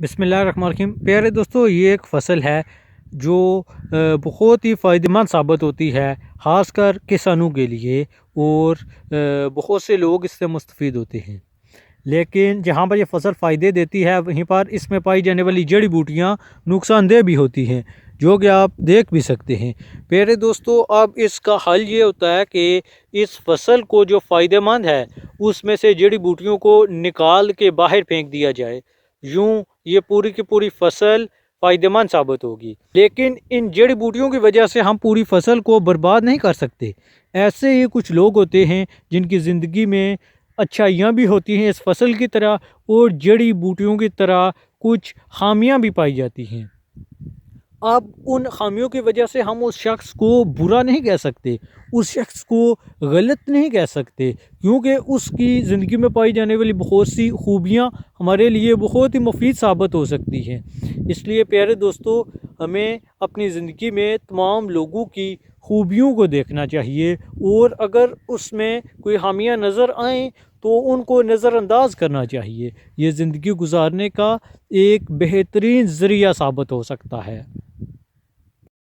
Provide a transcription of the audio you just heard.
बिस्मिल्लाहिर्रहमानिर्रहीम। प्यारे दोस्तों, ये एक फ़सल है जो बहुत ही फ़ायदेमंद साबित होती है, ख़ासकर किसानों के लिए। और बहुत से लोग इससे मुस्तफ़ीद होते हैं। लेकिन जहाँ पर ये फ़सल फ़ायदे देती है, वहीं पर इसमें पाई जाने वाली जड़ी बूटियाँ नुकसानदेह भी होती हैं, जो कि आप देख भी सकते हैं। प्यारे दोस्तों, अब इसका हल ये होता है कि इस फसल को जो फ़ायदेमंद है उसमें से जड़ी बूटियों को निकाल के बाहर फेंक दिया जाए। यूँ ये पूरी की पूरी फसल फ़ायदेमंद साबित होगी। लेकिन इन जड़ी बूटियों की वजह से हम पूरी फसल को बर्बाद नहीं कर सकते। ऐसे ही कुछ लोग होते हैं जिनकी ज़िंदगी में अच्छाइयाँ भी होती हैं इस फसल की तरह, और जड़ी बूटियों की तरह कुछ खामियाँ भी पाई जाती हैं। अब उन खामियों की वजह से हम उस शख्स को बुरा नहीं कह सकते, उस शख्स को गलत नहीं कह सकते, क्योंकि उसकी ज़िंदगी में पाई जाने वाली बहुत सी खूबियाँ हमारे लिए बहुत ही मुफीद साबित हो सकती हैं। इसलिए प्यारे दोस्तों, हमें अपनी ज़िंदगी में तमाम लोगों की खूबियों को देखना चाहिए, और अगर उसमें कोई खामियाँ नज़र आएँ तो उनको नज़रअंदाज करना चाहिए। ये ज़िंदगी गुजारने का एक बेहतरीन ज़रिया साबित हो सकता है।